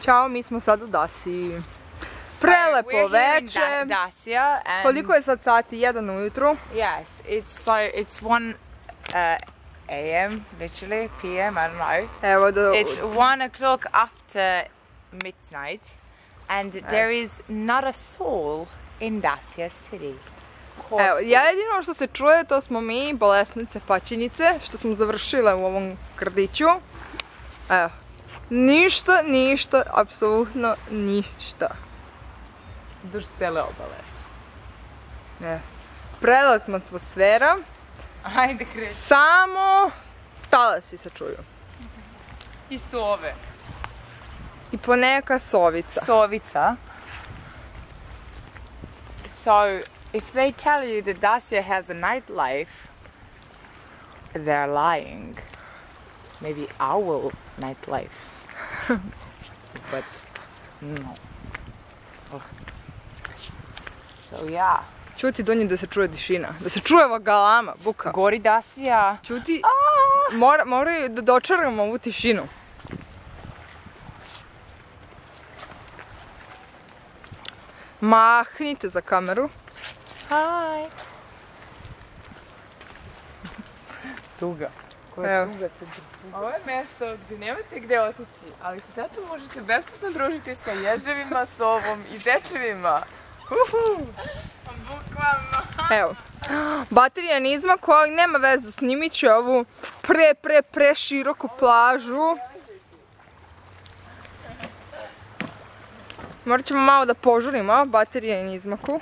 Ćao, mi smo sad u Dasiji. Prelepo veče. Koliko je sad sati? 1 ujutru? Yes, it's 1 a.m. literally, p.m. I don't know. Evo da... It's 1 o'clock after midnight, and there is not a soul in Dacia city. Evo, jedino što se čuje, to smo mi, bolesnice, paćenice, što smo završile u ovom gradiću. Evo, ništa, apsolutno ništa. Duž cijele obale. Evo, preletna atmosfera. Ajde, kreći. Samo talasi se čuju. I sove. I poneka sovica. Sovica. So, if they tell you that Dacia has a nightlife, they're lying. Maybe our nightlife. But no. Oh. So yeah. Čuti donji da se čuje tišina. Da se čuje ova galama, buka. Gori Dacia. Čuti, moraju da dočaramo ovu tišinu. Mahnite za kameru. Hi. Tuga. Evo. Ovo je mjesto gdje nemate gdje otići, ali se zato možete besplatno družiti sa ježevima, sovom i dečevima. Bukvalno. Evo. Baterija nizma koja nema vezu, snimit će ovu pre široku plažu. Morat ćemo malo da požurimo, baterija je nizmaku.